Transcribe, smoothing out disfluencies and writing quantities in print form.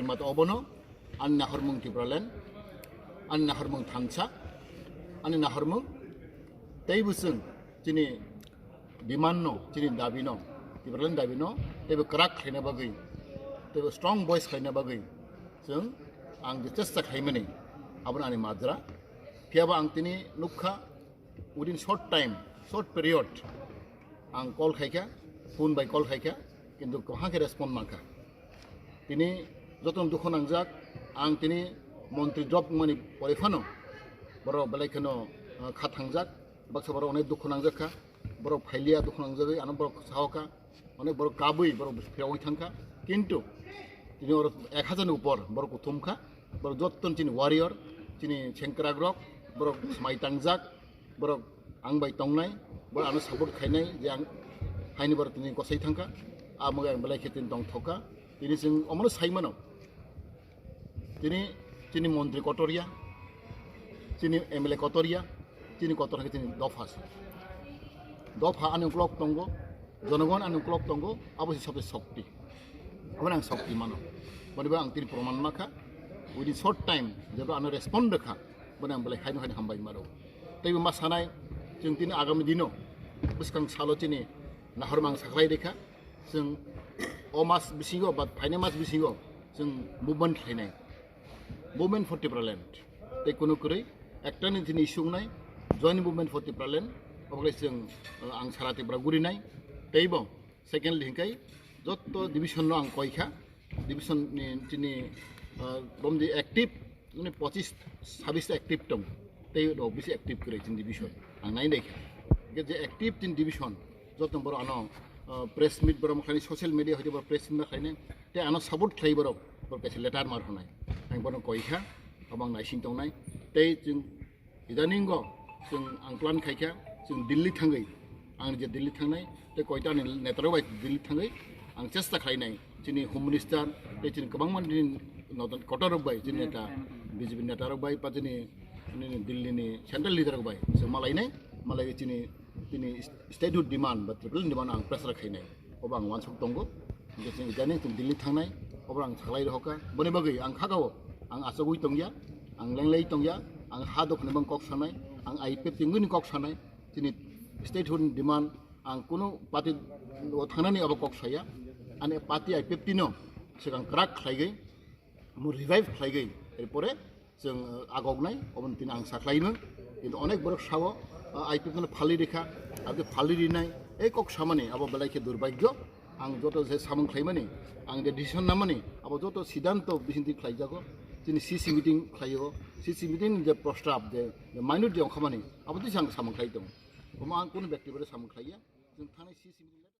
mat obono an nahormung Tipraland an nahormung Thansa an nahormung tei busung chini demand no chini dabi no Tipraland dabi no tebe kerak khaina bagai tebe strong voice khaina bagai जों आं चेष्टा खालामनि आबो आंनि माद्रा फियाबा आं तिनि नुखा उदिन shirt period आं कल खायखा phone bye कल खायखा किन्तु कहाके रेस्पन्ड माखा तिनि जतन दुख नांजाक आं तिनि मन्त्रि जब माने परिफानो बर बेलायखनो खा थांजाक बाक्सा बर अनेक दुख नांजाखा बर फाइलिया दुख नांजागै आनो बर साहका अनेक बर काबै बर फिरावै थांखा किन्तु তিনি 1000 উপর বড় কুথুমখা বড় যত্তন চিনি ওয়ারিয়র চিনি সেংক্রাগ্রক বড় স্মাই তাংজাক বড় আংবাই তংনাই বড় আনো সাপোর্ট খাইনাই যে আং হাইনি বড় তিনি কসাই থাঙ্কা আমগে আং বেলাই খেতিন দং থকা তিনি जों অমন সাইমানো তিনি চিনি মন্ত্রী কটরিয়া চিনি এমএলএ কটরিয়া চিনি কটরকে তিনি দফা আনো ক্লক তঙ্গ জনগণ আনো ক্লক তঙ্গ অবশ্যই সবচেয়ে শক্তি Awan ang sakti mano. Baniba ang tini proman maka, within short time, jaba ano respond dekha, bani ang balai haino haino hambay maro. Tapi mas hanay, jeng tini agam dino, buskang salo tini nahormang saklay dekha, jeng omas bisingo, but haino mas bisingo, jeng movement hainay, movement for Tipraland. Tapi kuno kuri, ekta ni tini isung nay, join movement for Tipraland, oke jeng ang sarati beraguri nay, tapi bang, second lingkai. যত division আং কয়খা division চিনি বমদি active মানে 25-26 active দं তেই বেশি active করে চিন division আং নাই দেখা যে অ্যাক্টিভ চিন ডিভিশন যত বড় আনো প্রেস মিট বড় খানি সোশ্যাল মিডিয়া হইতে বড় প্রেস মিট খাইনে তে আনো সাপোর্ট খাই বড় কাছে লেটার মার হনাই আং বড় কয়খা আবাং নাইসিং তংনাই তেই जों ইদানিंग जों आं प्लान खायखा जों दिल्ली थांगै आं जे दिल्ली थांनाय ते कयटा नेताराव बाय दिल्ली थांगै आं चेष्टा खालामनाय जोंनि हम मिनिस्टार बे जोंनि गोबां मानसिनि कटर रबाय जोंनि नेता बिजेपि नेता रबाय बा जोंनि दिल्लीनि सेन्ट्रेल लिडार रबाय जों मालाय जोंनि स्टेटहुड डिमान्ड बा ट्रिपल डिमान्ड आं प्रेसार खालामनाय अबा आं वानसक दंगो जों इदानीं जों दिल्ली थांनाय अबा आं साख्लाय रहका बने बागै आं खागाव आं आसगुइ तंगिया आं लेंलै तंगिया आं हा दखनबं कक सानाय आं आइपेप तिंगुनि कक सानाय जोंनि स्टेटहुड डिमान्ड आं कुनु पार्टी थांनानै अबा कक साया आने पार्टी आइपेपटिनो सिगां क्राक खालायगै रिभाइभ खालायगै एरपरे जों आगगनाय अबन तिन आं साख्लायनो किन्तु अनेक बरक सावो आइपेपनो फालि रेखा आरो फालि रिनाय ए कक सामाने अब बेलायखे दुर्भाग्य आं जत जे सामन खालायमाने आं जे डिसिसन नामाने अब जत सिद्धांत बिसिन्ति खालायजागो जोंनि सिसि मिटिं खालायो सिसि मिटिं जे प्रस्ताब जे माइनर जे खामानि अब दिस आं सामन खालायदों आं कुनु व्यक्तिफोर सामन खालाया जों थानाय सिसि